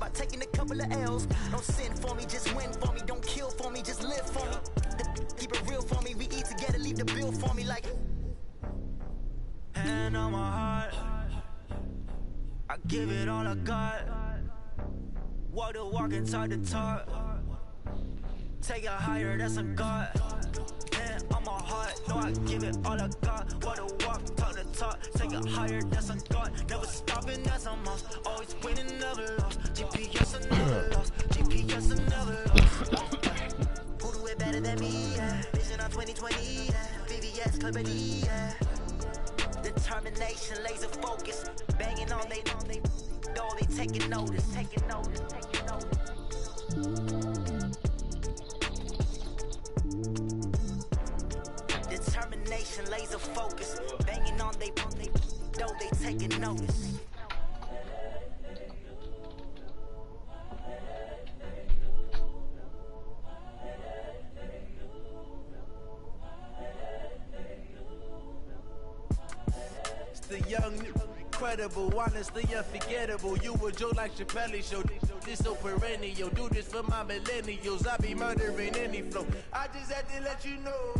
about taking a couple of L's. Don't sin for me, just win for me. Don't kill for me, just live for me. Keep it real for me, we eat together, leave the bill for me like. Hand on my heart, I give it all I got. Walk the walk and talk the talk. Take it higher, that's a God. Hand on my heart, no, I give it all I got. Walk the walk, talk the talk. Take it higher, that's a God. Never stopping, that's a must. Always winning, never lost. GPS, I never lost. GPS, I never lost. Who do it better than me? Yeah. Vision on 2020, yeah. VVS, Clarity, yeah. Determination, laser focus. Banging on they door, they taking notice, taking notice, taking notice. Determination, laser focus. Banging on they door, they taking notice. The young, incredible, honestly unforgettable. You a joke like Chappelle show. This so perennial. Do this for my millennials. I be murdering any flow. I just had to let you know.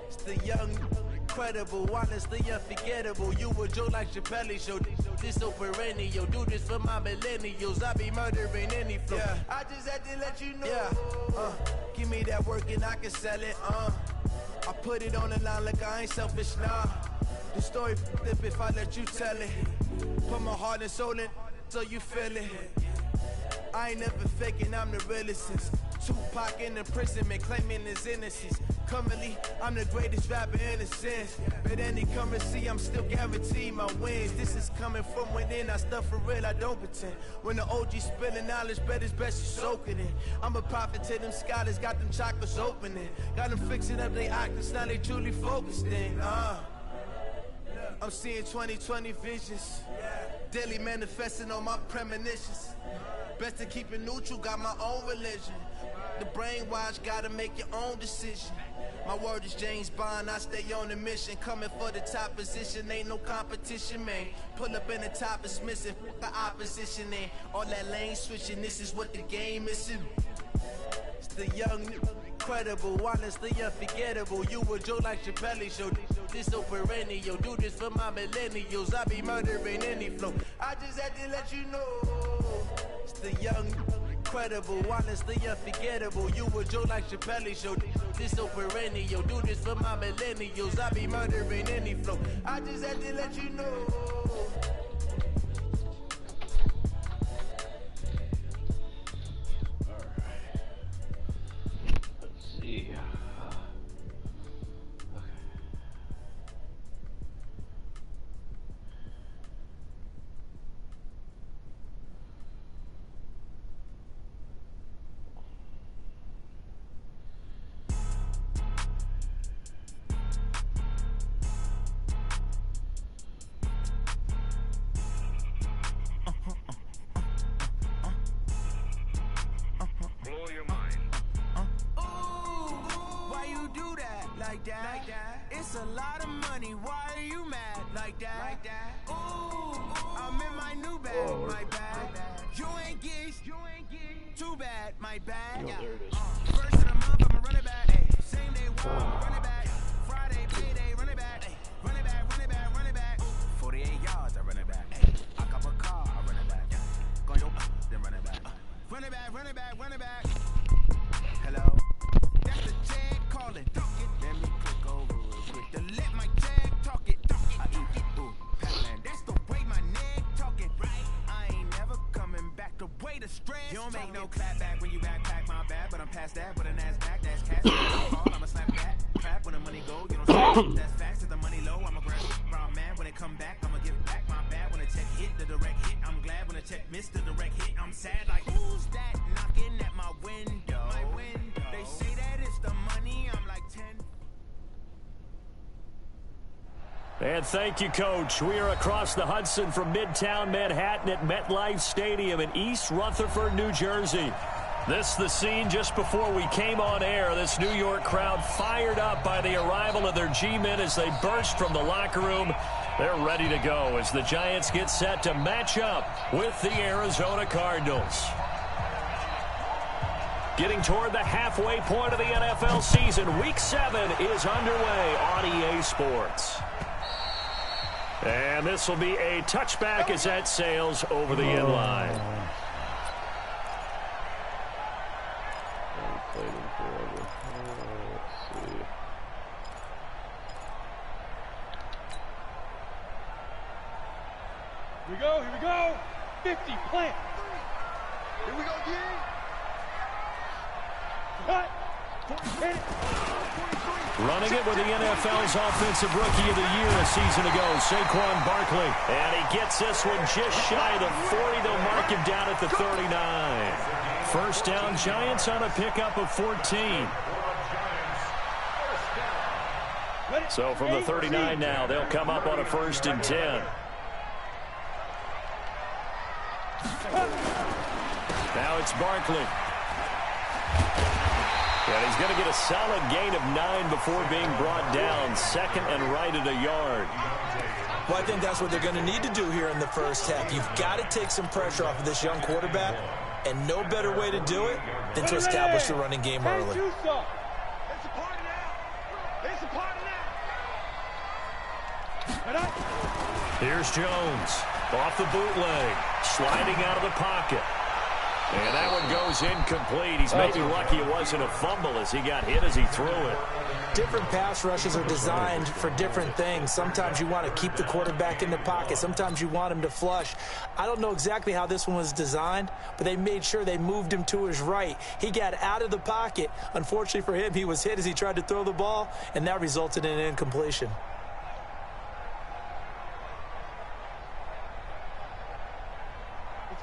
It's the young, incredible, honestly unforgettable. You a joke like Chappelle show. This so perennial. Do this for my millennials. I be murdering any flow. Yeah. I just had to let you know. Yeah. Give me that work and I can sell it. I put it on the line like I ain't selfish, nah. The story flip if I let you tell it. Put my heart and soul in so you feel it. I ain't never faking, I'm the realest since Tupac in imprisonment, claiming his innocence. Currently, I'm the greatest rapper in a sense. But any currency, I'm still guaranteed my wins. This is coming from within, I stuff for real, I don't pretend. When the OG spilling knowledge, bet it's best you soak it in. I'm a prophet to them scholars, got them chakras opening. Got them fixing up their actors, now they truly focused in. I'm seeing 2020 visions, daily manifesting on my premonitions. Best to keep it neutral, got my own religion. The brainwash, gotta make your own decision. My word is James Bond, I stay on a mission. Coming for the top position, ain't no competition, man. Pull up in the top, it's missing, the opposition ain't. All that lane switching, this is what the game is. It's the young, incredible, honestly unforgettable. You a joke like Chappelle show. This so perennial. Do this for my millennials. I be murdering any flow. I just had to let you know. It's the young, incredible, honestly unforgettable. You a joke like Chappelle show. This so perennial. Do this for my millennials. I be murdering any flow. I just had to let you know. Yeah. It's a lot of money, why are you mad like that? Ooh, I'm in my new bag, my bad. You ain't get too bad, my bad. First of the month, I'ma run it back. Same day, run it back. Friday, payday, run it back. Run it back, run it back, run it back. 48 yards, I run it back. I cop a car, I run it back. Go yo, then run it back. Run it back, run it back, run it back. Hello? That's the jag calling. Let me click over real quick to let my jag talk it. I eat it, ooh, Pac-Man. That's the way my neck talking, right? I ain't never coming back the way the stress. You don't make no clap back when you backpack, my bad, but I'm past that with a NASDAQ. That's cash. I'ma slap that. Crap when the money go, you don't see that's fast. If the money low, I'ma grab it. Brown man when it come back, I'ma give it back. My bad when the check hit, the direct hit. I'm glad when the check missed the direct hit. I'm sad like who's that knocking at my window? My window. They say that it's the money. I'm like 10. And thank you, Coach. We are across the Hudson from Midtown Manhattan at MetLife Stadium in East Rutherford, New Jersey. This the scene just before we came on air. This New York crowd fired up by the arrival of their G-men as they burst from the locker room They're ready to go as the Giants get set to match up with the Arizona Cardinals. Getting toward the halfway point of the NFL season, Week 7 is underway on EA Sports. And this will be a touchback as that sails over the end line. Here we go. 50, plant. Here we go, again. Cut. Running it with the NFL's Offensive Rookie of the Year a season ago, Saquon Barkley. And he gets this one just shy of the 40. They'll mark him down at the 39. First down, Giants on a pickup of 14. So from the 39 now, they'll come up on a 1st and 10. Now it's Barkley. And he's going to get a solid gain of 9 before being brought down. 2nd and right at a yard. Well, I think that's what they're going to need to do here in the first half. You've got to take some pressure off of this young quarterback, and no better way to do it than to establish the running game early. It's a party now. It's a party now. Here's Jones. Off the bootleg. Sliding out of the pocket. And that one goes incomplete. He's maybe lucky it wasn't a fumble as he got hit as he threw it. Different pass rushes are designed for different things. Sometimes you want to keep the quarterback in the pocket. Sometimes you want him to flush. I don't know exactly how this one was designed, but they made sure they moved him to his right. He got out of the pocket. Unfortunately for him, he was hit as he tried to throw the ball, and that resulted in an incompletion.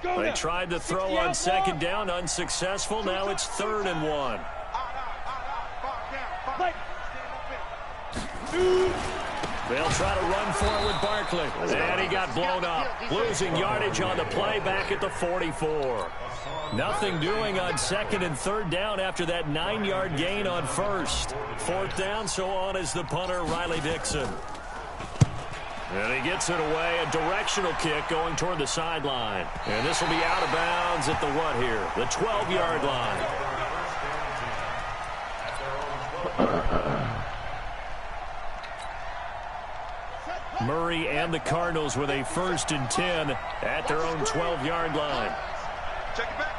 They tried to throw on 2nd down, unsuccessful. Now it's 3rd and 1. They'll try to run for it with Barkley. And he got blown up. Losing yardage on the play back at the 44. Nothing doing on 2nd and 3rd down after that 9-yard gain on 1st. 4th down, so on is the punter, Riley Dixon. And he gets it away, a directional kick going toward the sideline. And this will be out of bounds at the what here? The 12-yard line. Murray and the Cardinals with a 1st and 10 at their own 12-yard line. Check it back.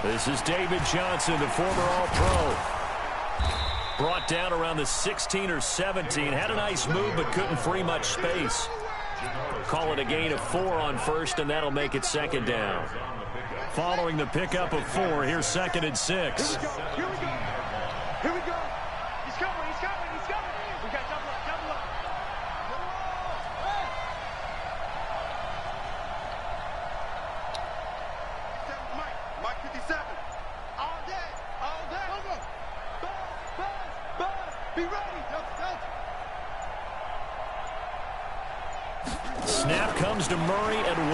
This is David Johnson, the former All-Pro. Brought down around the 16 or 17. Had a nice move, but couldn't free much space. Call it a gain of 4 on 1st, and that'll make it 2nd down. Following the pickup of 4, here's 2nd and 6. Here we go. Here we go. He's coming. We got double up. Mike 57. All day. Be ready. Snap comes to Murray at 1.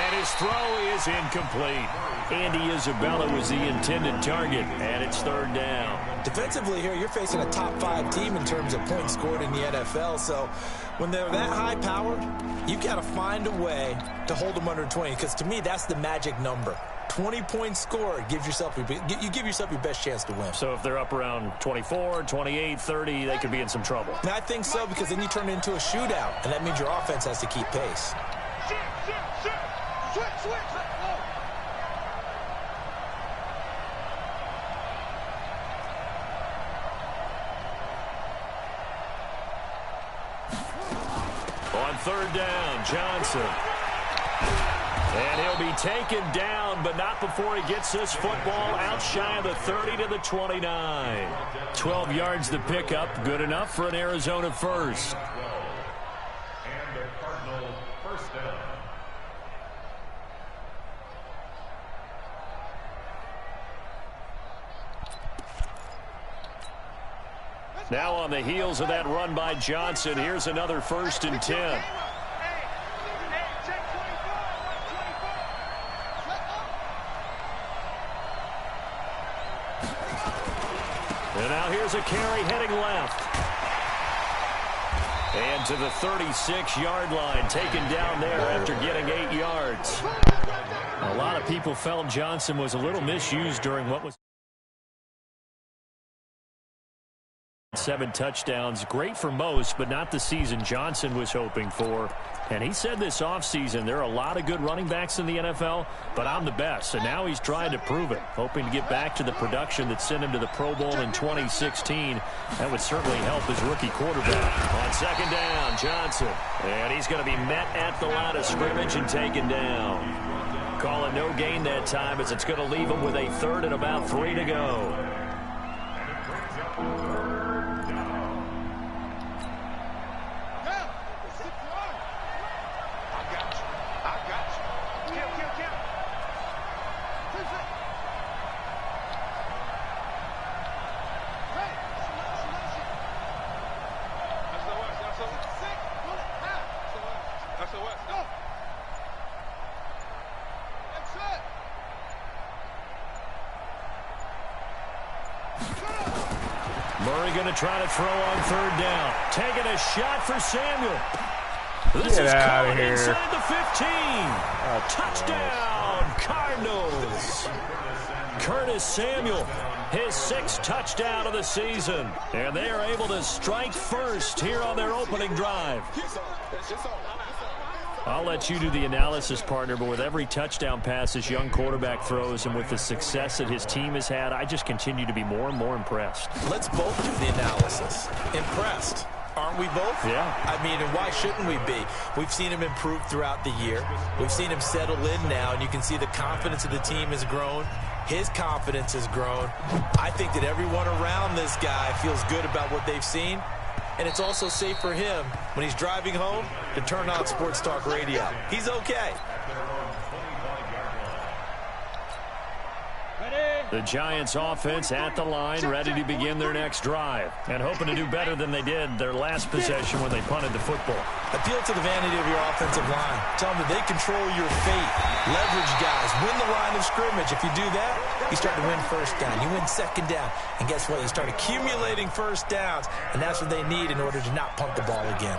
And his throw is incomplete. Andy Isabella was the intended target, and it's 3rd down. Defensively here, you're facing a top 5 team in terms of points scored in the NFL. So when they're that high powered, you've got to find a way to hold them under 20, because to me, that's the magic number. 20 points scored gives yourself your best chance to win. So if they're up around 24, 28, 30, they could be in some trouble. And I think so, because then you turn it into a shootout, and that means your offense has to keep pace. Switch. On 3rd down, Johnson. And he'll be taken down, but not before he gets this football out shy of the 30 to the 29. 12 yards to pick up, good enough for an Arizona 1st. And the Cardinal 1st down. Now on the heels of that run by Johnson, here's another 1st and 10. And now here's a carry heading left. And to the 36-yard line, taken down there after getting 8 yards. A lot of people felt Johnson was a little misused during what was 7 touchdowns. Great for most, but not the season Johnson was hoping for. And he said this offseason, there are a lot of good running backs in the NFL, but I'm the best. And now he's trying to prove it, hoping to get back to the production that sent him to the Pro Bowl in 2016. That would certainly help his rookie quarterback. On second down, Johnson. And he's going to be met at the line of scrimmage and taken down. Call it no gain that time, as it's going to leave him with a 3rd and about 3 to go. Murray going to try to throw on 3rd down. Taking a shot for Samuel. This is caught inside the 15. Touchdown, Cardinals. Curtis Samuel, his 6th touchdown of the season. And they are able to strike first here on their opening drive. I'll let you do the analysis, partner, but with every touchdown pass this young quarterback throws and with the success that his team has had, I just continue to be more and more impressed. Let's both do the analysis. Impressed. Aren't we both? Yeah. I mean, and why shouldn't we be? We've seen him improve throughout the year. We've seen him settle in now, and you can see the confidence of the team has grown. His confidence has grown. I think that everyone around this guy feels good about what they've seen. And it's also safe for him when he's driving home to turn on Sports Talk Radio. He's okay. The Giants offense at the line, ready to begin their next drive. And hoping to do better than they did their last possession when they punted the football. Appeal to the vanity of your offensive line. Tell them that they control your fate. Leverage guys. Win the line of scrimmage. If you do that, you start to win 1st down. You win 2nd down. And guess what? You start accumulating 1st downs. And that's what they need in order to not punt the ball again.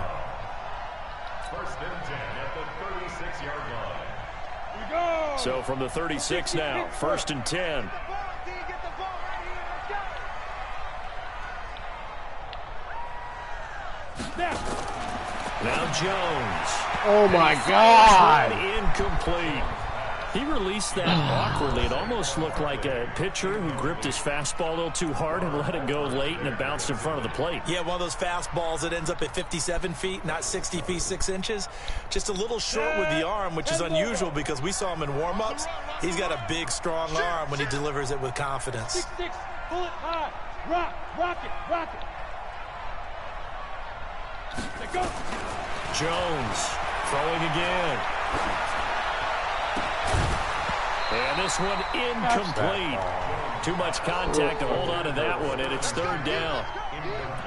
1st and 10 at the 36-yard line. So from the 36 now, 1st and 10. Now Jones. Oh, my God. Incomplete. He released that awkwardly. It almost looked like a pitcher who gripped his fastball a little too hard and let it go late, and it bounced in front of the plate. Yeah, one of those fastballs that ends up at 57 feet, not 60 feet, 6 inches. Just a little short with the arm, which is unusual because we saw him in warm-ups. He's got a big, strong arm when he delivers it with confidence. 6-6, pull it high, rock it. Let go. Jones throwing again. And this one incomplete. Too much contact to hold on to that one, and it's 3rd down.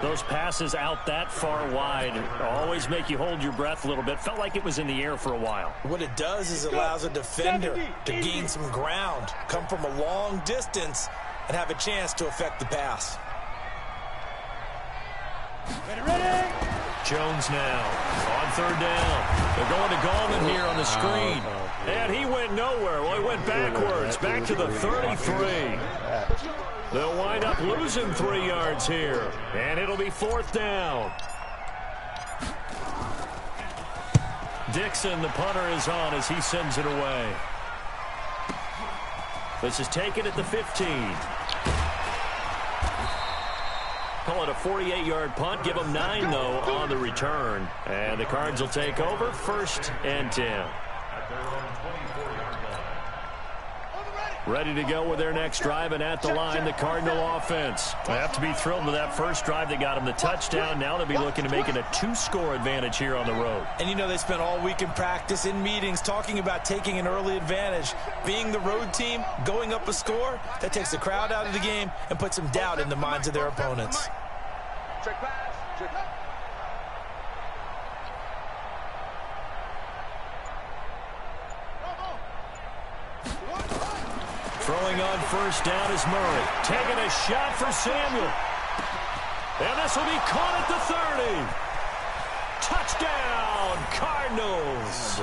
Those passes out that far wide always make you hold your breath a little bit. Felt like it was in the air for a while. What it does is it allows a defender to gain some ground, come from a long distance, and have a chance to affect the pass. Ready. Jones now on 3rd down. They're going to Gallman here on the screen. And he went nowhere. Well, he went backwards, back to the 33. They'll wind up losing 3 yards here. And it'll be 4th down. Dixon, the punter, is on as he sends it away. This is taken at the 15. Call it a 48-yard punt. Give them 9, though, on the return. And the Cards will take over 1st and 10. Ready to go with their next drive, and at the line, the Cardinal offense. They have to be thrilled with that first drive. They got them the touchdown. Now they'll be looking to make it a 2-score advantage here on the road. And you know, they spent all week in practice, in meetings, talking about taking an early advantage. Being the road team, going up a score, that takes the crowd out of the game and puts some doubt in the minds of their opponents. Check pass. Check. Throwing on 1st down is Murray. Taking a shot for Samuel. And this will be caught at the 30. Touchdown, Cardinals.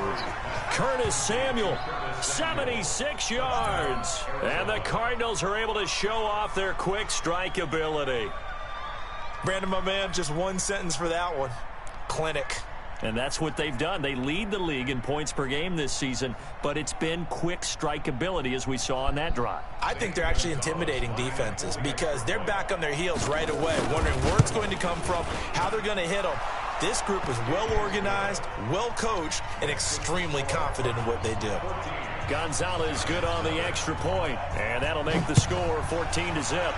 Curtis Samuel, 76 yards. And the Cardinals are able to show off their quick strike ability. Brandon, my man, just one sentence for that one. Clinic. And that's what they've done. They lead the league in points per game this season, but it's been quick strike ability as we saw on that drive. I think they're actually intimidating defenses because they're back on their heels right away, wondering where it's going to come from, how they're going to hit them. This group is well organized, well coached, and extremely confident in what they do. Gonzalez good on the extra point, and that'll make the score 14-0.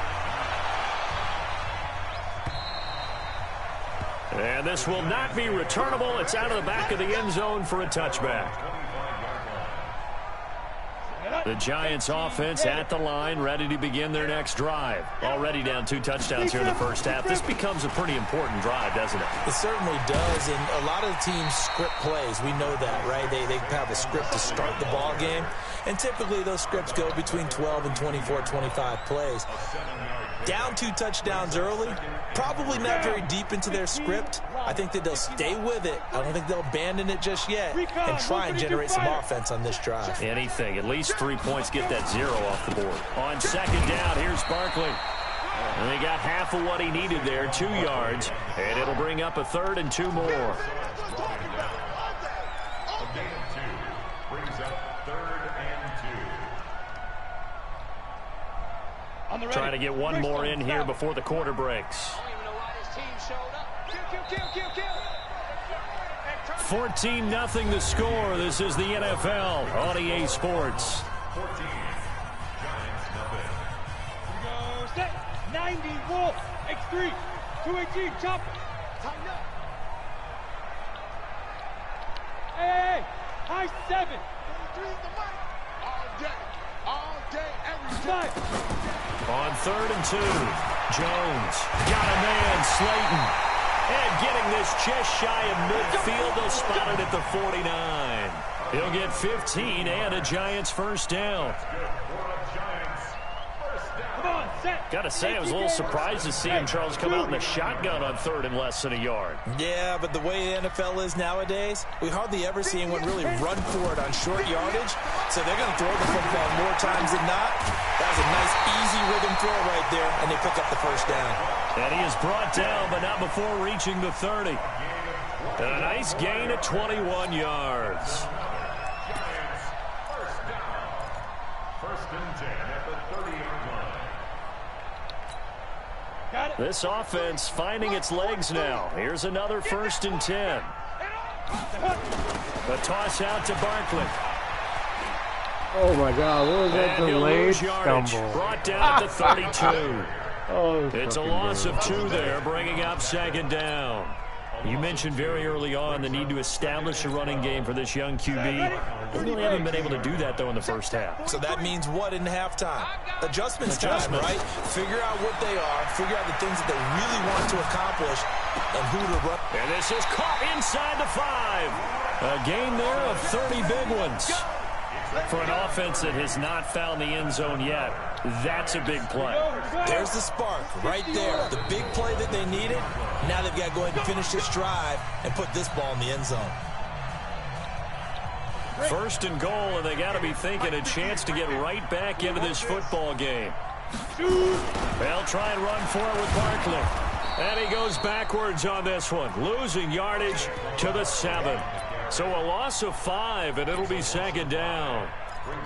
And this will not be returnable. It's out of the back of the end zone for a touchback. The Giants offense at the line, ready to begin their next drive. Already down 2 touchdowns here in the first half. This becomes a pretty important drive, doesn't it? It certainly does, and a lot of the teams script plays. We know that, right? They have a script to start the ball game, and typically those scripts go between 12 and 24, 25 plays. Down 2 touchdowns early, probably not very deep into their script. I think that they'll stay with it. I don't think they'll abandon it just yet and try and generate some offense on this drive. Anything. At least 3 points, get that 0 off the board. On second down, here's Barkley. And they got half of what he needed there, 2 yards. And it'll bring up a 3rd and 2 more. A gain of 2 brings up 3rd and 2. Trying to get one more in here before the quarter breaks. 14-0 the score. This is the NFL on EA Sports. 14. Giants nothing. Go set. 90 Wolf. X3. 218 chop. Tighten up. Hey, high 7. 33 is the mic. All day, every day. On 3rd and 2, Jones got a man, Slayton. And getting this just shy of midfield, they'll spot it at the 49. He'll get 15 and a Giants first down. Got to say, I was a little surprised to see him, Charles, come out in the shotgun on 3rd and less than a yard. Yeah, but the way the NFL is nowadays, we hardly ever see anyone really run for it on short yardage. So they're going to throw the football more times than not. That was a nice, easy rhythm throw right there, and they pick up the first down. And he is brought down, but not before reaching the 30. And a nice gain of 21 yards. First and 10 at the 30-yard line. This offense finding its legs now. Here's another 1st and 10. The toss out to Barkley. Oh my God, what was that delayed stumble? Brought down at the 32. Oh, it's a loss of 2 there, bringing up 2nd down. You mentioned very early on the need to establish a running game for this young QB. They really haven't been able to do that, though, in the first half. So that means what in halftime? Adjustments time, right? Figure out what they are, figure out the things that they really want to accomplish, and who to run. And this is caught inside the 5. A gain there of 30 big ones. For an offense that has not found the end zone yet, that's a big play. There's the spark right there. The big play that they needed. Now they've got to go ahead and finish this drive and put this ball in the end zone. 1st and goal, and they got to be thinking a chance to get right back into this football game. They'll try and run for it with Barkley. And he goes backwards on this one, losing yardage to the 7. So a loss of 5, and it'll be 2nd down.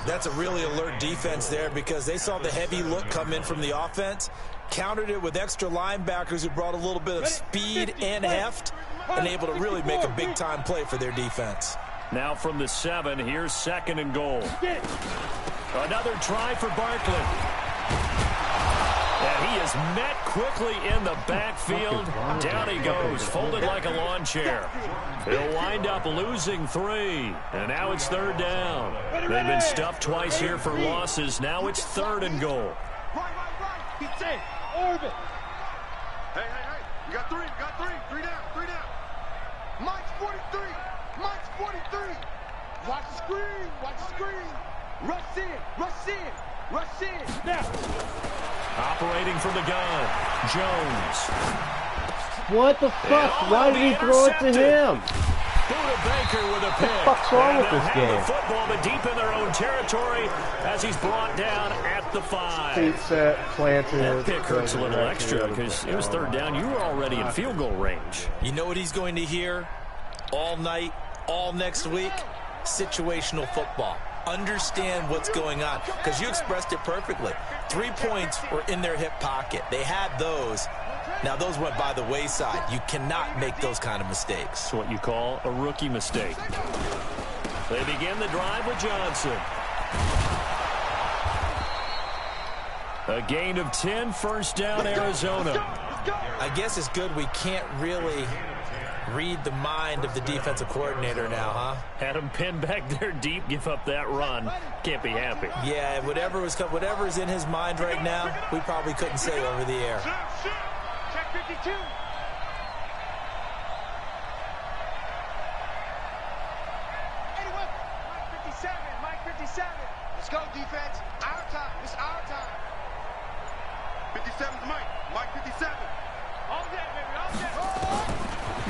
That's a really alert defense there because they saw the heavy look come in from the offense, countered it with extra linebackers who brought a little bit of speed and heft, and able to really make a big-time play for their defense. Now from the 7, here's 2nd and goal. Another try for Barkley. And he is met quickly in the backfield. Down he goes, folded like a lawn chair. He'll wind up losing 3. And now it's 3rd down. They've been stuffed twice here for losses. Now it's 3rd and goal. He's safe. Orbit. Hey. You got 3. 3 down. Mike's 43. Mike's 43. Watch the screen. Rush in. Now. Operating from the gun, Jones. What the fuck? Why did he throw it to him? Buda Baker with a pick. What the fuck's wrong with this game? The football, but deep in their own territory as he's brought down at the 5. Feet set, planted. That pick hurts a little extra because it was third down. You were already in field goal range. You know what he's going to hear all night, all next week? Situational football. Understand what's going on, because you expressed it perfectly. 3 points were in their hip pocket. They had those. Now, those went by the wayside. You cannot make those kind of mistakes. It's what you call a rookie mistake. They begin the drive with Johnson. A gain of 10, first down, Arizona. I guess it's good we can't really read the mind of the defensive coordinator now, huh? Had him pinned back there deep, give up that run. Can't be happy. Yeah, whatever is in his mind right now, we probably couldn't say over the air. Check 52. Mike 57. Let's go, defense. Our time. It's our time. 57's Mike. Mike 57. All day, baby. All day.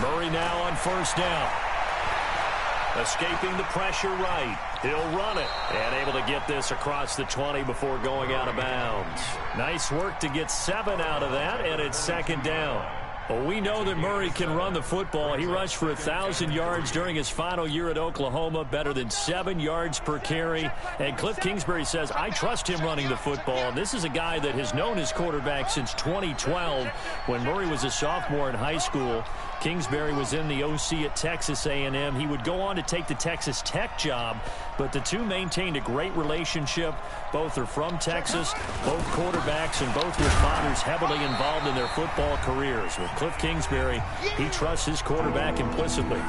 Murray now on first down. Escaping the pressure right. He'll run it. And able to get this across the 20 before going out of bounds. Nice work to get 7 out of that, and it's second down. Well, we know that Murray can run the football. He rushed for 1,000 yards during his final year at Oklahoma, better than 7 yards per carry. And Cliff Kingsbury says, I trust him running the football. And this is a guy that has known his quarterback since 2012 when Murray was a sophomore in high school. Kingsbury was in the OC at Texas A&M. He would go on to take the Texas Tech job, but the two maintained a great relationship. Both are from Texas, both quarterbacks, and both with fathers heavily involved in their football careers. With Cliff Kingsbury, he trusts his quarterback implicitly.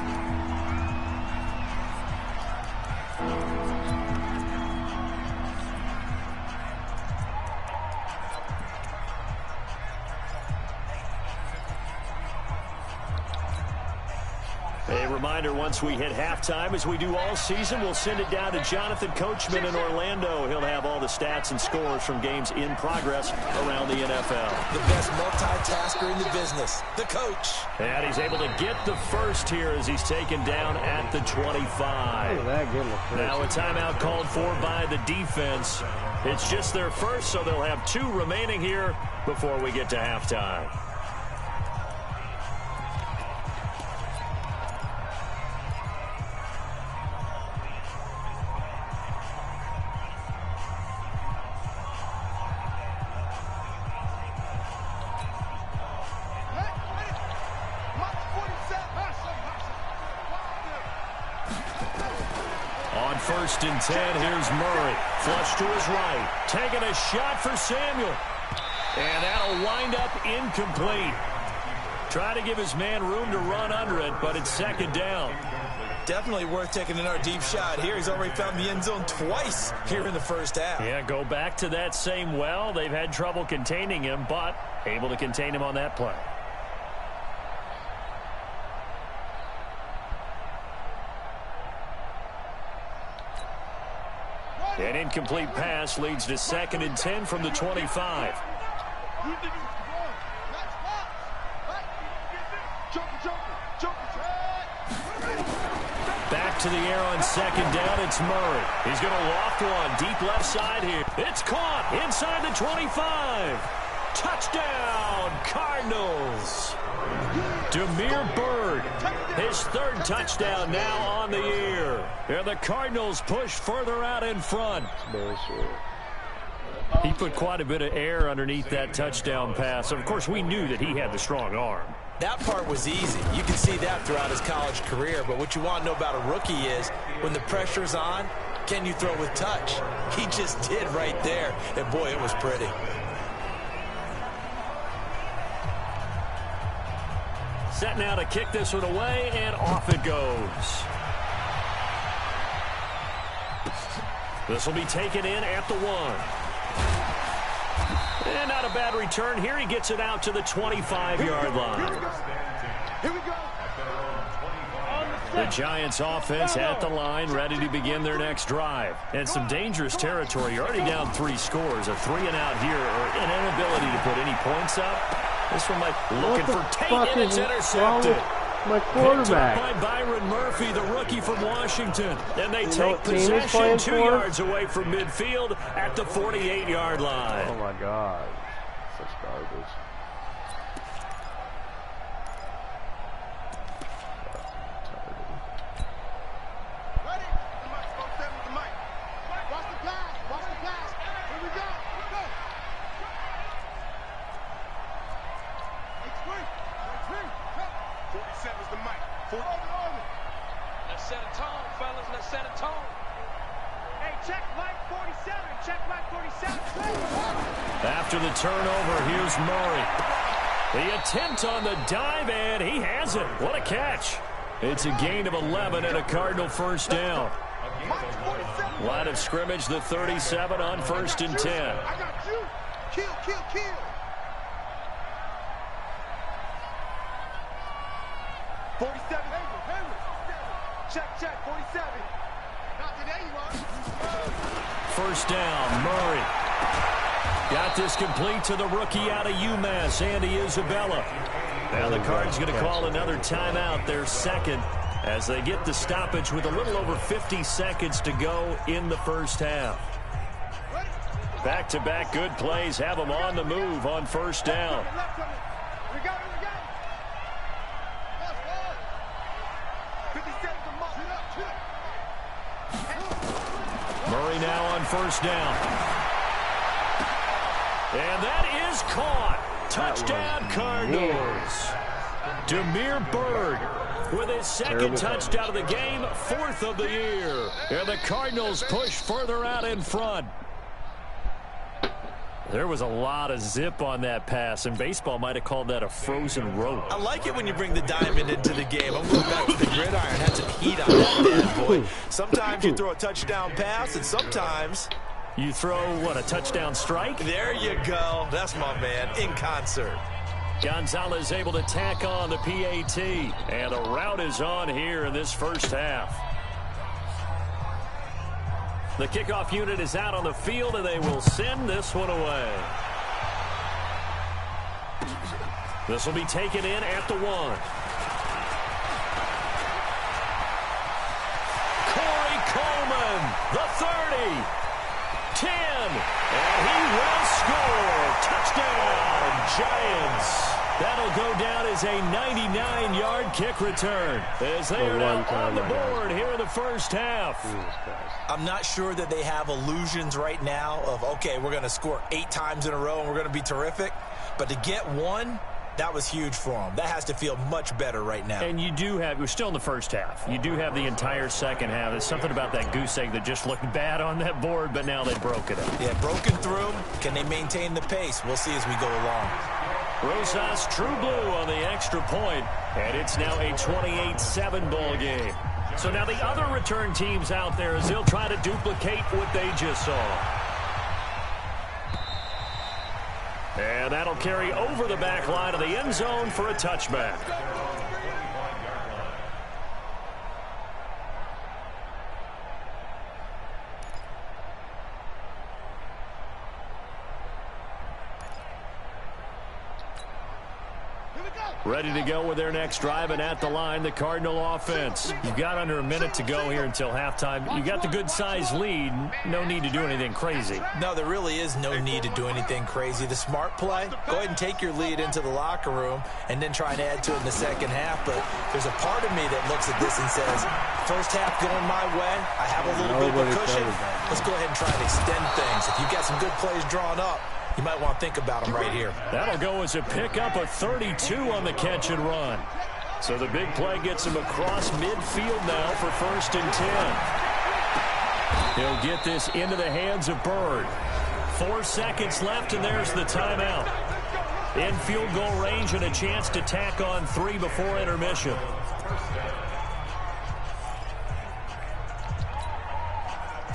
A reminder, once we hit halftime, as we do all season, we'll send it down to Jonathan Coachman in Orlando. He'll have all the stats and scores from games in progress around the NFL. The best multitasker in the business, the coach. And he's able to get the first here as he's taken down at the 25. Now a timeout called for by the defense. It's just their first, so they'll have 2 remaining here before we get to halftime. First and 10, here's Murray. Flush to his right. Taking a shot for Samuel. And that'll wind up incomplete. Try to give his man room to run under it, but it's second down. Definitely worth taking another deep shot here. He's already found the end zone twice here in the first half. Yeah, go back to that same well. They've had trouble containing him, but able to contain him on that play. An incomplete pass leads to second and 10 from the 25. Back to the air on second down. It's Murray. He's going to loft one deep left side here. It's caught inside the 25. Touchdown, Cardinals. Demir Bird, his 3rd touchdown now on the year. And the Cardinals push further out in front. He put quite a bit of air underneath that touchdown pass. Of course, we knew that he had the strong arm. That part was easy. You can see that throughout his college career. But what you want to know about a rookie is when the pressure's on, can you throw with touch? He just did right there. And, boy, it was pretty. Set now to kick this one away, and off it goes. This will be taken in at the 1. And not a bad return here. He gets it out to the 25-yard line. Here we go. The Giants offense at the line, ready to begin their next drive. And some dangerous territory. You're already down 3 scores. A 3-and-out here, or an inability to put any points up. This one might looking for Tate, and it's intercepted. My quarterback. Picked up by Byron Murphy, the rookie from Washington. And they take possession 2 yards away from midfield at the 48-yard line. Oh, my God. Such garbage. Let's set a tone, fellas. Let's set a tone. Hey, check Mike 47. Check Mike 47. After the turnover, here's Murray. The attempt on the dive, and he has it. What a catch. It's a gain of 11 and a Cardinal first down. Line of scrimmage, the 37 on 1st and 10. I got you. Kill, kill, kill. Check, 47. Not today, you are. First down, Murray. Got this complete to the rookie out of UMass, Andy Isabella. Now the Cards going to call another timeout, their second, as they get the stoppage with a little over 50 seconds to go in the first half. Back-to-back good plays have them on the move on first down. We got it. Murray now on first down. And that is caught. Touchdown, Cardinals. Demir Bird with his second touchdown of the game, 4th of the year. And the Cardinals push further out in front. There was a lot of zip on that pass, and baseball might have called that a frozen rope. I like it when you bring the diamond into the game. I'm going back to the gridiron. Had some heat on that bad boy. Sometimes you throw a touchdown pass, and sometimes you throw, what, a touchdown strike? There you go. That's my man, in concert. Gonzalez able to tack on the PAT, and a route is on here in this first half. The kickoff unit is out on the field, and they will send this one away. This will be taken in at the 1. Corey Coleman, the 30, 10, and he will score. Touchdown, Giants. That'll go down as a 99-yard kick return as they are now on the board here in the first half. I'm not sure that they have illusions right now of, okay, we're going to score 8 times in a row and we're going to be terrific. But to get one, that was huge for them. That has to feel much better right now. And you do have, we're still in the first half. You do have the entire second half. There's something about that goose egg that just looked bad on that board, but now they broke it up. Yeah, broken through. Can they maintain the pace? We'll see as we go along. Rosas True Blue on the extra point, and it's now a 28-7 ball game. So now the other return teams out there as they'll try to duplicate what they just saw. And that'll carry over the back line of the end zone for a touchback. Ready to go with their next drive, and at the line, the Cardinal offense. You've got under a minute to go here until halftime. You got the good-sized lead. No need to do anything crazy. No, there really is no need to do anything crazy. The smart play, go ahead and take your lead into the locker room and then try and add to it in the second half. But there's a part of me that looks at this and says, first half going my way, I have a little bit of a cushion. Let's go ahead and try and extend things. If you've got some good plays drawn up, you might want to think about them right here. That'll go as a pickup of 32 on the catch and run. So the big play gets him across midfield now for 1st and 10. He'll get this into the hands of Bird. 4 seconds left, and there's the timeout. In field goal range and a chance to tack on 3 before intermission.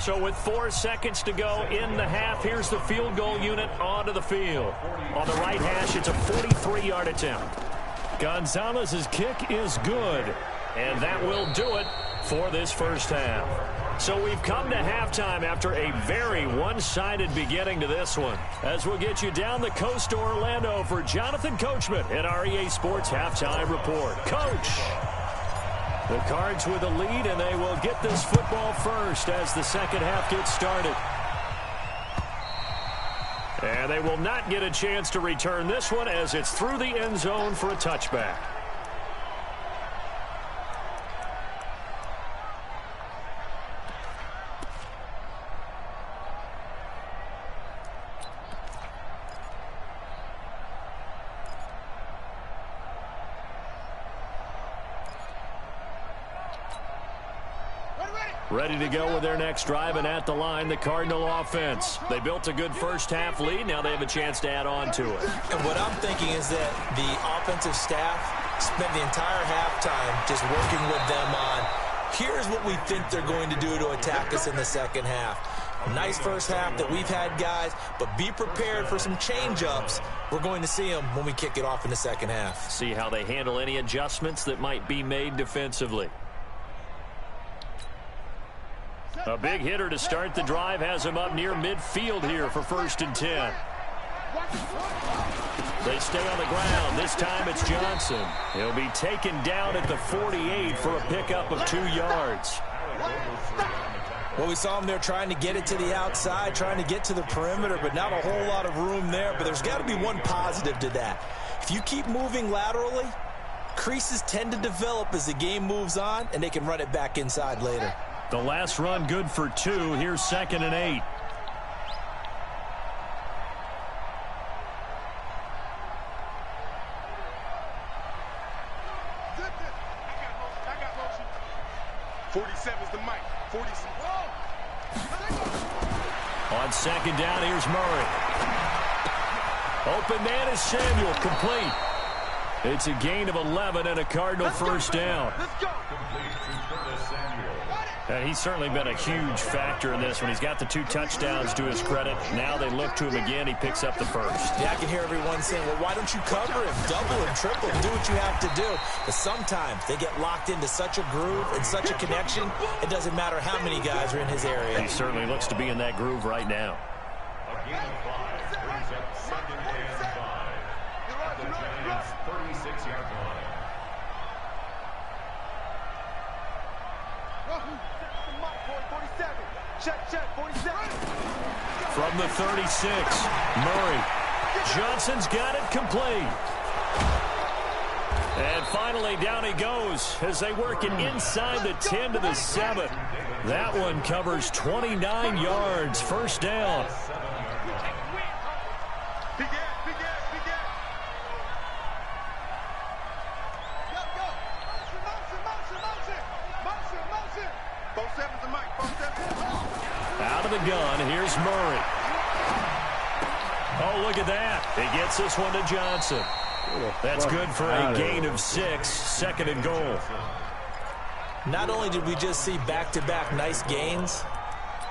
So with 4 seconds to go in the half, here's the field goal unit onto the field. On the right hash, it's a 43-yard attempt. Gonzalez's kick is good, and that will do it for this first half. So we've come to halftime after a very one-sided beginning to this one. As we'll get you down the coast to Orlando for Jonathan Coachman in our EA Sports Halftime Report. Coach! The Cards with a lead, and they will get this football first as the second half gets started. And they will not get a chance to return this one as it's through the end zone for a touchback. Ready to go with their next drive, and at the line, the Cardinal offense. They built a good first-half lead. Now they have a chance to add on to it. And what I'm thinking is that the offensive staff spent the entire halftime just working with them on, here's what we think they're going to do to attack us in the second half. Nice first half that we've had, guys, but be prepared for some change-ups. We're going to see them when we kick it off in the second half. See how they handle any adjustments that might be made defensively. A big hitter to start the drive has him up near midfield here for 1st and 10. They stay on the ground. This time it's Johnson. He'll be taken down at the 48 for a pickup of 2 yards. Well, we saw him there trying to get it to the outside, trying to get to the perimeter, but not a whole lot of room there. But there's got to be one positive to that. If you keep moving laterally, creases tend to develop as the game moves on, and they can run it back inside later. The last run good for 2. Here's 2nd and 8. On 2nd down, here's Murray. Open man is Samuel, complete. It's a gain of 11 and a Cardinal first down. And he's certainly been a huge factor in this one. He's got the 2 touchdowns to his credit. Now they look to him again. He picks up the first. Yeah, I can hear everyone saying, well, why don't you cover him, double him, triple him, do what you have to do. But sometimes they get locked into such a groove and such a connection, it doesn't matter how many guys are in his area. He certainly looks to be in that groove right now. A gain of 5 brings up 2nd and 5 at the Giants' 36-yard line. From the 36, Murray. Johnson's got it complete. And finally, down he goes as they work it inside the 10 to the 7. That one covers 29 yards. First down. Out of the gun, here's Murray. Oh, look at that. He gets this one to Johnson. That's good for a gain of 6, 2nd and goal. Not only did we just see back-to-back nice gains,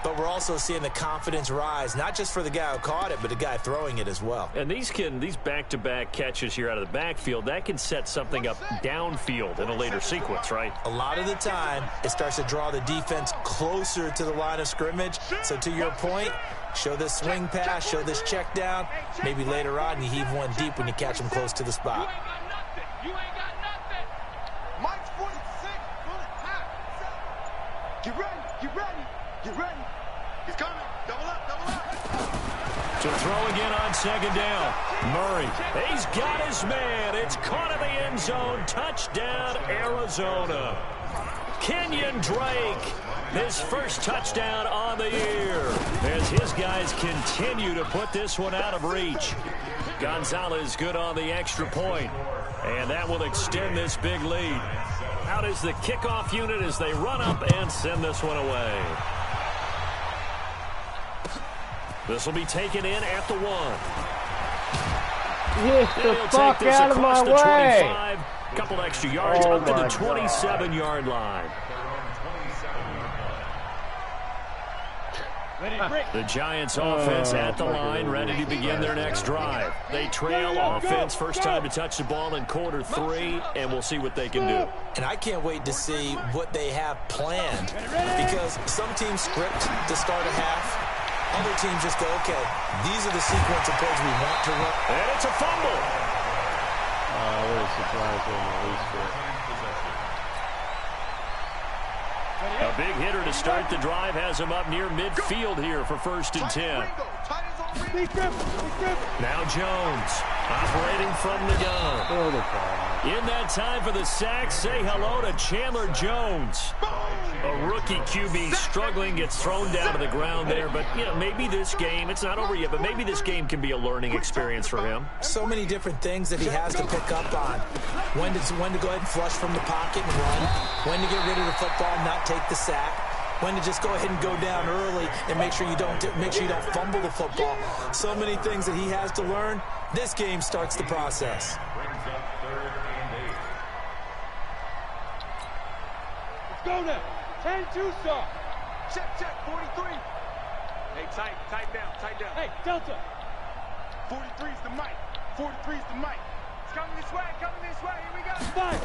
but we're also seeing the confidence rise, not just for the guy who caught it, but the guy throwing it as well. And these back-to-back catches here out of the backfield, that can set something up downfield in a later sequence, right? A lot of the time, it starts to draw the defense closer to the line of scrimmage. So to your point, show this swing pass, show this check down. Maybe later on you heave one deep when you catch them close to the spot. You ain't got nothing. Mike's 46. Get ready. Get ready. Get ready. He's coming. Double up. Double up. To throw again on 2nd down. Murray. He's got his man. It's caught in the end zone. Touchdown, Arizona. Kenyon Drake. His first touchdown on the year as his guys continue to put this one out of reach. Gonzalez good on the extra point, and that will extend this big lead. Out is the kickoff unit as they run up and send this one away. This will be taken in at the 1. Get the fuck out of my way. 25, couple extra yards up to the 27-yard line. The Giants offense at the line, ready to begin their next drive. They trail offense, first time to touch the ball in quarter 3, and we'll see what they can do. And I can't wait to see what they have planned, because some teams script to start a half. Other teams just go, okay, these are the sequence of plays we want to run. And it's a fumble. I was surprised when the least bit. A big hitter to start the drive has him up near midfield here for 1st and 10. Now Jones operating from the gun. In that time for the sack, say hello to Chandler Jones. A rookie QB struggling, gets thrown down to the ground there. But, you know, maybe this game, it's not over yet, but maybe this game can be a learning experience for him. So many different things that he has to pick up on. When to go ahead and flush from the pocket and run. When to get rid of the football and not take the sack. When to just go ahead and go down early and make sure you don't fumble the football. So many things that he has to learn. This game starts the process. Let's go now. 10-2 start. Check, 43. Hey, tight down. Hey, Delta. 43's the mic. 43's the mic. It's coming this way. Here we go. Fire.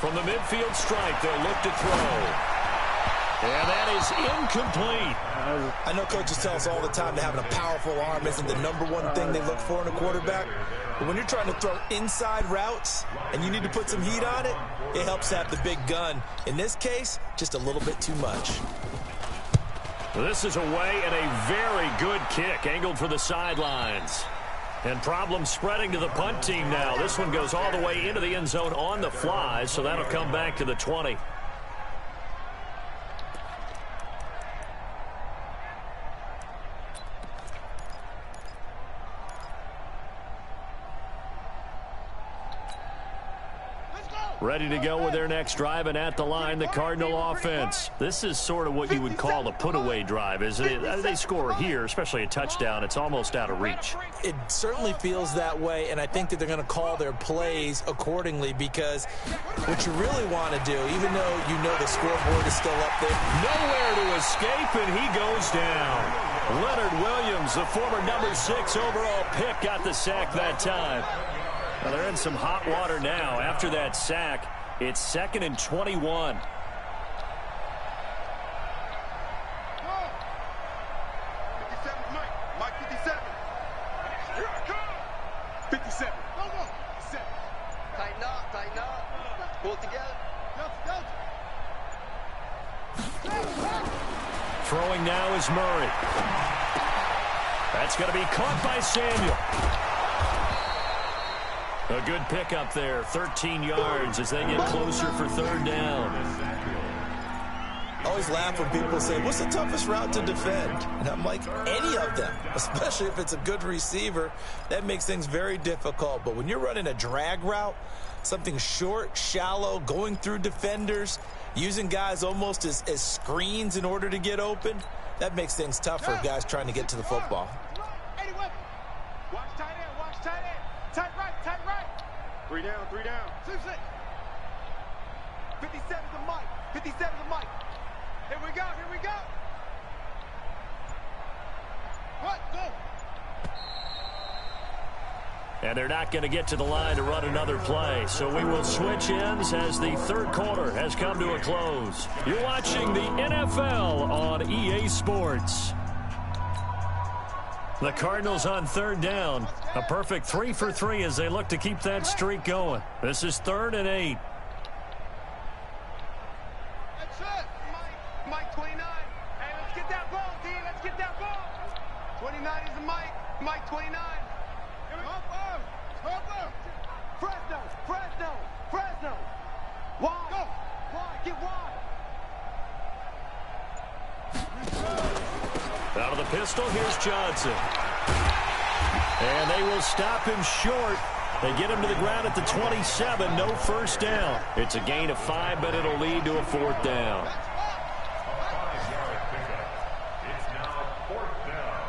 From the midfield stripe, they'll look to throw. And that is incomplete. I know coaches tell us all the time that having a powerful arm isn't the #1 thing they look for in a quarterback. But when you're trying to throw inside routes and you need to put some heat on it, it helps to have the big gun. In this case, just a little bit too much. This is away and a very good kick, angled for the sidelines. And problems spreading to the punt team now. This one goes all the way into the end zone on the fly, so that'll come back to the 20. Ready to go with their next drive, and at the line, the Cardinal offense. This is sort of what you would call a put-away drive, isn't it? They score here, especially a touchdown. It's almost out of reach. It certainly feels that way, and I think that they're going to call their plays accordingly, because what you really want to do, even though you know the scoreboard is still up there. Nowhere to escape, and he goes down. Leonard Williams, the former #6 overall pick, got the sack that time. Well, they're in some hot water now. After that sack, it's 2nd and 21. Mike 57. Here I come. 57. Tighten up. Pull it together. Throwing now is Murray. That's going to be caught by Samuel. A good pickup there, 13 yards as they get closer for 3rd down. I always laugh when people say, what's the toughest route to defend? And I'm like, any of them, especially if it's a good receiver. That makes things very difficult. But when you're running a drag route, something short, shallow, going through defenders, using guys almost as screens in order to get open, that makes things tough for guys trying to get to the football. Watch tight end. Tight right. 3 down. 6. 57's the mic. Here we go. What? Go. And they're not going to get to the line to run another play. So we will switch ends as the 3rd quarter has come to a close. You're watching the NFL on EA Sports. The Cardinals on 3rd down. A perfect 3 for 3 as they look to keep that streak going. This is 3rd and 8. That's it. Mike 29. Hey, let's get that ball, D. Let's get that ball. 29 is the Mike. Mike 29. Fresno. Wide. Go. Wide. Get wide. Out of the pistol, here's Johnson. And they will stop him short. They get him to the ground at the 27, no first down. It's a gain of 5, but it'll lead to a 4th down. It's now 4th down.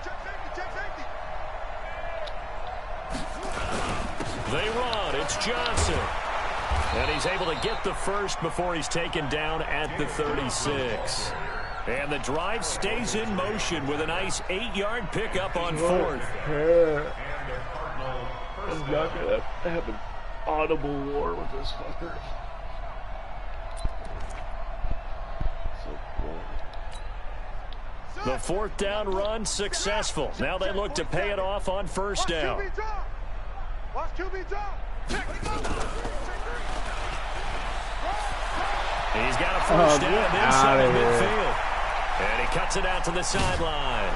Check safety. They run. It's Johnson. And he's able to get the first before he's taken down at the 36. And the drive stays in motion with a nice 8-yard pickup on fourth. I'm not going to have an audible war with this fucker. So cool. The fourth down run successful. Now they look to pay it off on first down. Watch QB drop. He's got a first down inside midfield. And he cuts it out to the sideline.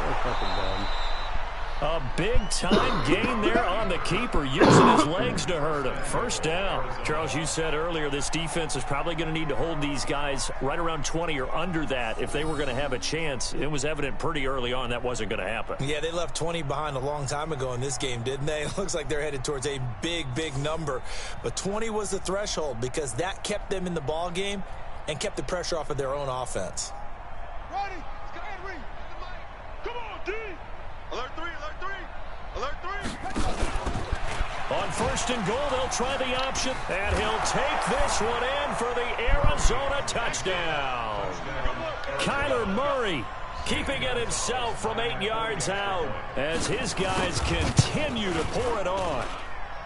A big-time gain there on the keeper, using his legs to hurt him. First down. Charles, you said earlier this defense is probably going to need to hold these guys right around 20 or under that if they were going to have a chance. It was evident pretty early on that wasn't going to happen. Yeah, they left 20 behind a long time ago in this game, didn't they? It looks like they're headed towards a big, big number. But 20 was the threshold because that kept them in the ball game and kept the pressure off of their own offense. Ready? Come on, D! Alert 3, alert 3, alert 3. On first and goal, they'll try the option, and he'll take this one in for the Arizona touchdown. Kyler Murray keeping it himself from 8 yards out as his guys continue to pour it on.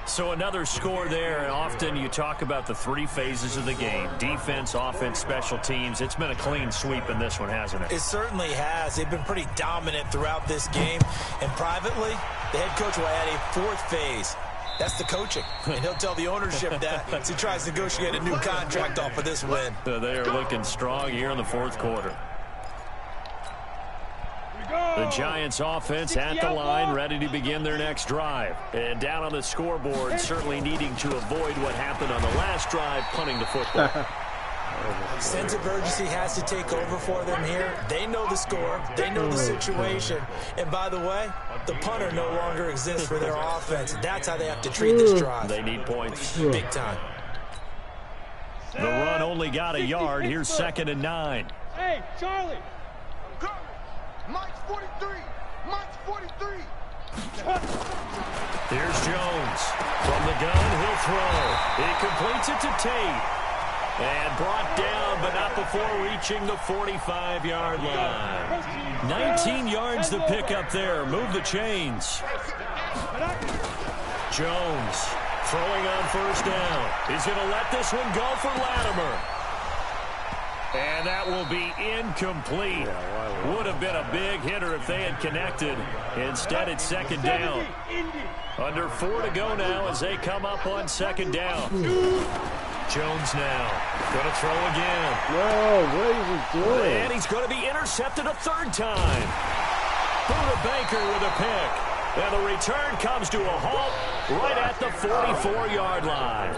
So another score there, and often you talk about the 3 phases of the game. Defense, offense, special teams. It's been a clean sweep in this one, hasn't it? It certainly has. They've been pretty dominant throughout this game. And privately, the head coach will add a 4th phase. That's the coaching. And he'll tell the ownership that as he tries to negotiate a new contract off of this win. So they are looking strong here in the 4th quarter. The Giants offense at the line, ready to begin their next drive. And down on the scoreboard, certainly needing to avoid what happened on the last drive, punting the football. Sense of urgency has to take over for them here. They know the score. They know the situation. And by the way, the punter no longer exists for their offense. That's how they have to treat this drive. They need points. Big time. The run only got a yard. Here's 2nd and 9. Hey, Charlie. Mike's 43. Mike's 43. Here's Jones. From the gun, he'll throw. He completes it to Tate. And brought down, but not before reaching the 45-yard line. 19 yards to pick up there. Move the chains. Jones throwing on first down. He's going to let this one go for Latimer. And that will be incomplete. Would have been a big hitter if they had connected. Instead, it's 2nd down. Under 4 to go now as they come up on 2nd down. Jones now going to throw again. Whoa, what is he doing? And he's going to be intercepted a 3rd time. Buda Baker with a pick. And the return comes to a halt right at the 44-yard line.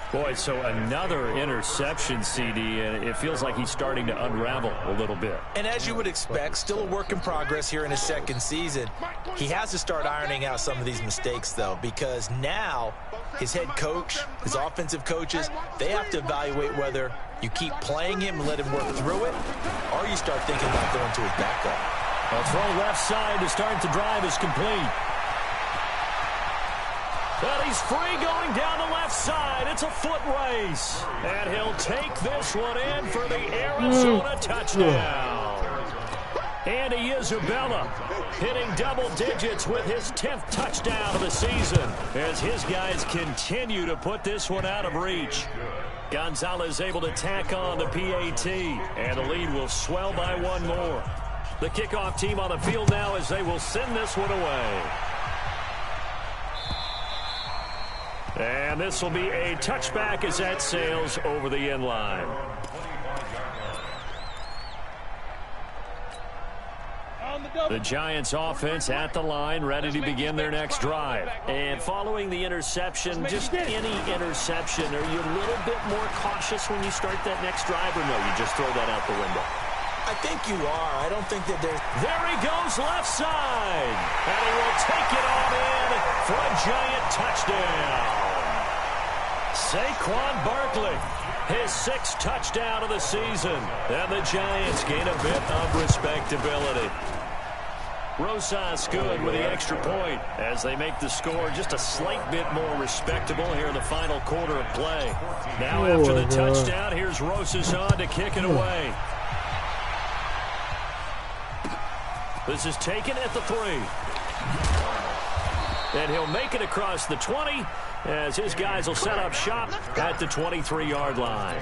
Boy, so another interception, CD, and it feels like he's starting to unravel a little bit. And as you would expect, still a work in progress here in his 2nd season. He has to start ironing out some of these mistakes, though, because now his head coach, his offensive coaches, they have to evaluate whether you keep playing him and let him work through it, or you start thinking about going to his backup. A throw left side to start the drive is complete. But he's free going down the left side. It's a foot race. And he'll take this one in for the Arizona touchdown. Andy Isabella hitting double digits with his 10th touchdown of the season as his guys continue to put this one out of reach. Gonzalez able to tack on the PAT, and the lead will swell by 1 more. The kickoff team on the field now as they will send this one away. And this will be a touchback as that sails over the end line. The Giants offense at the line, ready to begin their next drive. And following the interception, just any interception, are you a little bit more cautious when you start that next drive, or no, you just throw that out the window? I think you are. I don't think that there's... There he goes left side. And he will take it on in for a Giant touchdown. Saquon Barkley, his 6th touchdown of the season. And the Giants gain a bit of respectability. Rosas good with the extra point as they make the score just a slight bit more respectable here in the final quarter of play. Now after the touchdown, here's Rosas on to kick it away. This is taken at the 3. And he'll make it across the 20 as his guys will set up shop at the 23-yard line.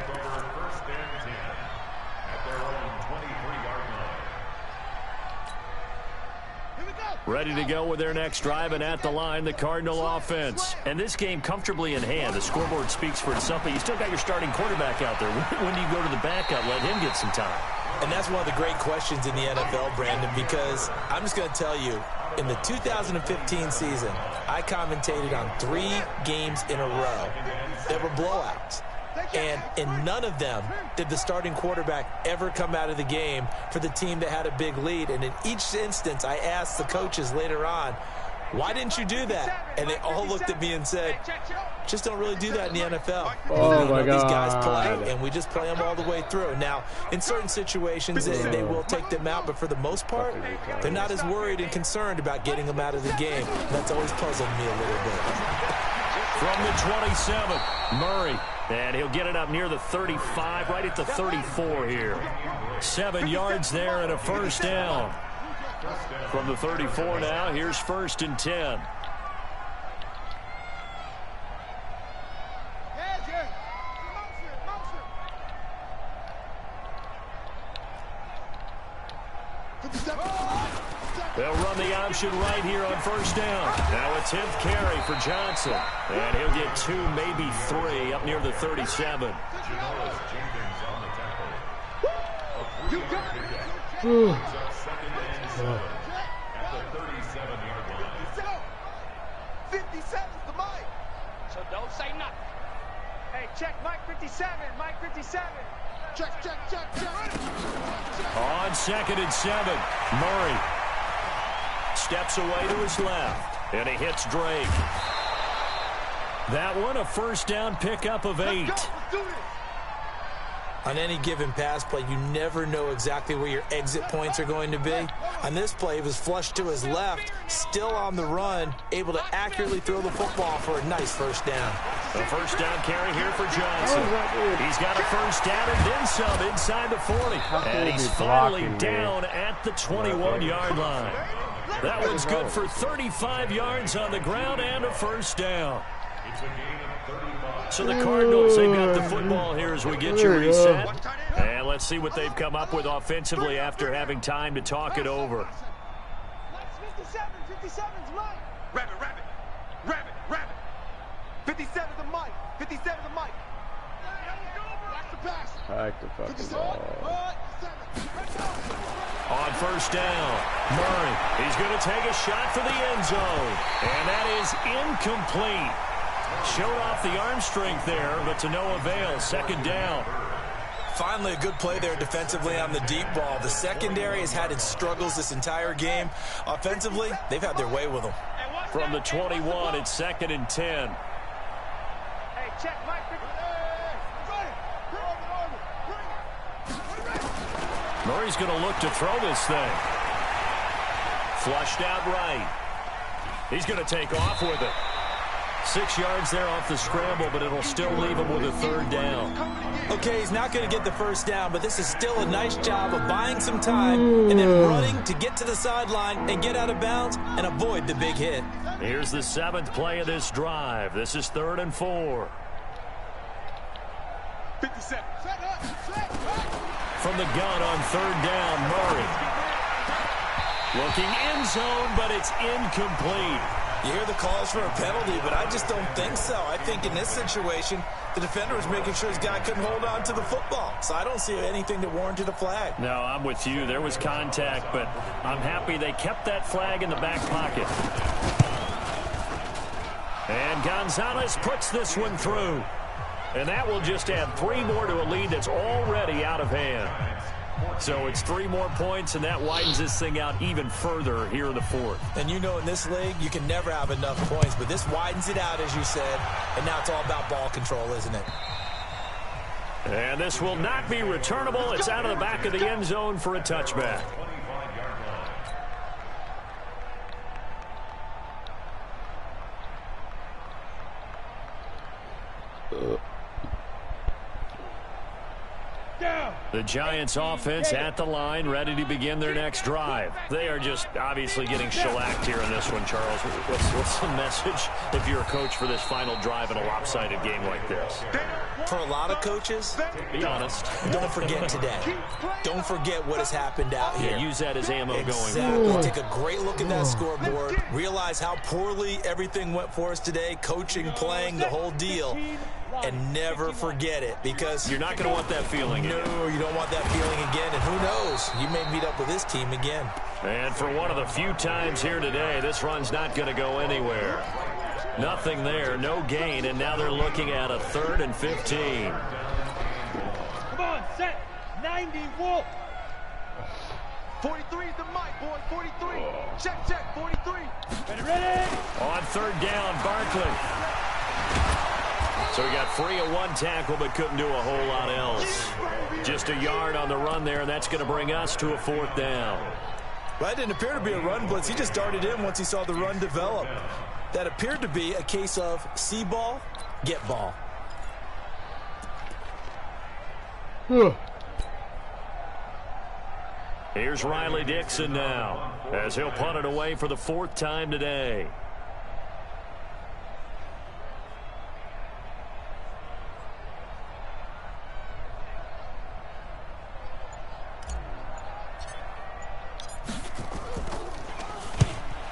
Ready to go with their next drive, and at the line, the Cardinal offense. And this game comfortably in hand. The scoreboard speaks for itself, but you still got your starting quarterback out there. When do you go to the backup, let him get some time? And that's one of the great questions in the NFL, Brandon, because I'm just going to tell you, in the 2015 season, I commentated on 3 games in a row that were blowouts. And in none of them did the starting quarterback ever come out of the game for the team that had a big lead. And in each instance, I asked the coaches later on, why didn't you do that? And they all looked at me and said, just don't really do that in the NFL. Oh, my God. These guys play, and we just play them all the way through. Now, in certain situations, they will take them out, but for the most part, they're not as worried and concerned about getting them out of the game. That's always puzzled me a little bit. From the 27, Murray. And he'll get it up near the 35, right at the 34 here. 7 yards there and a first down. From the 34 now, here's 1st and 10. They'll run the option right here on 1st down. Now a 10th carry for Johnson. And he'll get 2, maybe 3 up near the 37. Ooh. 57's the mic. So don't say nothing. Hey, check Mike 57. Mike 57. Check. On 2nd and 7, Murray steps away to his left, and he hits Drake. That one, a 1st down pickup of 8. On any given pass play, you never know exactly where your exit points are going to be. On this play, he was flushed to his left, still on the run, able to accurately throw the football for a nice 1st down. A 1st down carry here for Johnson. He's got a 1st down and then some inside the 40. And he's finally down at the 21-yard line. That one's good for 35 yards on the ground and a 1st down. So the Cardinals, they've got the football here as we get you reset. And let's see what they've come up with offensively after having time to talk it over. 57's Mike. Rabbit. 57's the Mike. 57's the Mike. Watch the pass. I like the fucking ball. On 1st down, Murray, he's going to take a shot for the end zone. And that is incomplete. Showed off the arm strength there, but to no avail. 2nd down. Finally, a good play there defensively on the deep ball. The secondary has had its struggles this entire game. Offensively, they've had their way with them. From the 21, it's 2nd and 10. Hey, check Mike. Murray's going to look to throw this thing. Flushed out right. He's going to take off with it. 6 yards there off the scramble, but it'll still leave him with a 3rd down. Okay, he's not going to get the 1st down, but this is still a nice job of buying some time and then running to get to the sideline and get out of bounds and avoid the big hit. Here's the 7th play of this drive. This is 3rd and 4. 57. From the gun on 3rd down, Murray. Looking end zone, but it's incomplete. You hear the calls for a penalty, but I just don't think so. I think in this situation, the defender was making sure his guy couldn't hold on to the football. So I don't see anything that warranted a flag. No, I'm with you. There was contact, but I'm happy they kept that flag in the back pocket. And Gonzalez puts this one through. And that will just add 3 more to a lead that's already out of hand. So it's 3 more points, and that widens this thing out even further here in the 4th. And you know in this league, you can never have enough points, but this widens it out, as you said, and now it's all about ball control, isn't it? And this will not be returnable. It's out of the back of the end zone for a touchback. The Giants offense at the line, ready to begin their next drive. They are just obviously getting shellacked here in this one, Charles. What's the message if you're a coach for this final drive in a lopsided game like this? For a lot of coaches, be honest. Don't forget today. Don't forget what has happened out here. Yeah, use that as ammo exactly. going. Take a great look at that scoreboard. Realize how poorly everything went for us today, coaching, playing, the whole deal. And never forget it, because you're not going to want that feeling again. No, you don't want that feeling again. And who knows? You may meet up with this team again. And for one of the few times here today, this run's not going to go anywhere. Nothing there, no gain, and now they're looking at a 3rd and 15. Come on, set. 90, Wolf. 43 is the mic, boy. 43. Check, 43. Ready. On 3rd down, Barkley. So he got free of one tackle, but couldn't do a whole lot else. Just a yard on the run there, and that's going to bring us to a 4th down. Well, that didn't appear to be a run blitz. He just darted in once he saw the run develop. That appeared to be a case of see ball, get ball. Here's Riley Dixon now, as he'll punt it away for the 4th time today.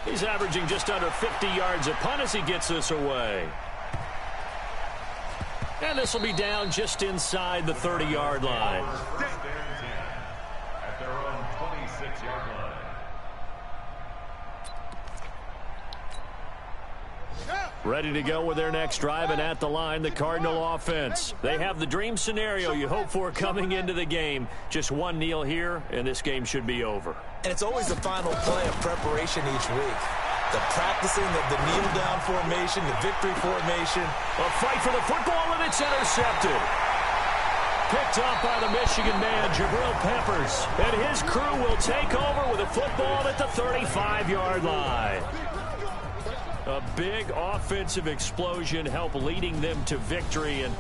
He's averaging just under 50 yards a punt as he gets this away. And this will be down just inside the 30-yard line. At their own 26-yard line. Ready to go with their next drive, and at the line, the Cardinal offense. They have the dream scenario you hope for coming into the game. Just one kneel here, and this game should be over. And it's always the final play of preparation each week. The practicing of the kneel-down formation, the victory formation. A fight for the football, and it's intercepted. Picked up by the Michigan man, Jabril Peppers. And his crew will take over with a football at the 35-yard line. A big offensive explosion helped leading them to victory. And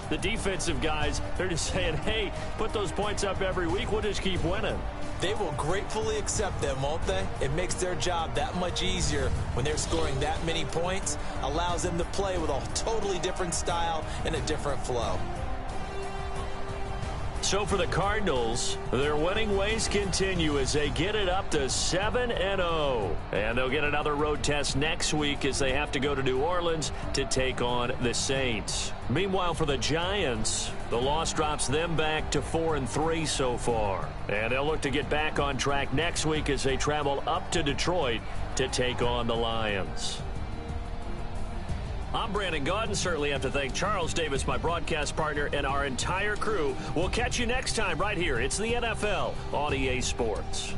the defensive guys, they're just saying, hey, put those points up every week. We'll just keep winning. They will gratefully accept them, won't they? It makes their job that much easier when they're scoring that many points. Allows them to play with a totally different style and a different flow. So for the Cardinals, their winning ways continue as they get it up to 7-0. And they'll get another road test next week as they have to go to New Orleans to take on the Saints. Meanwhile, for the Giants, the loss drops them back to 4-3 so far. And they'll look to get back on track next week as they travel up to Detroit to take on the Lions. I'm Brandon Gaudin. Certainly have to thank Charles Davis, my broadcast partner, and our entire crew. We'll catch you next time right here. It's the NFL on EA Sports.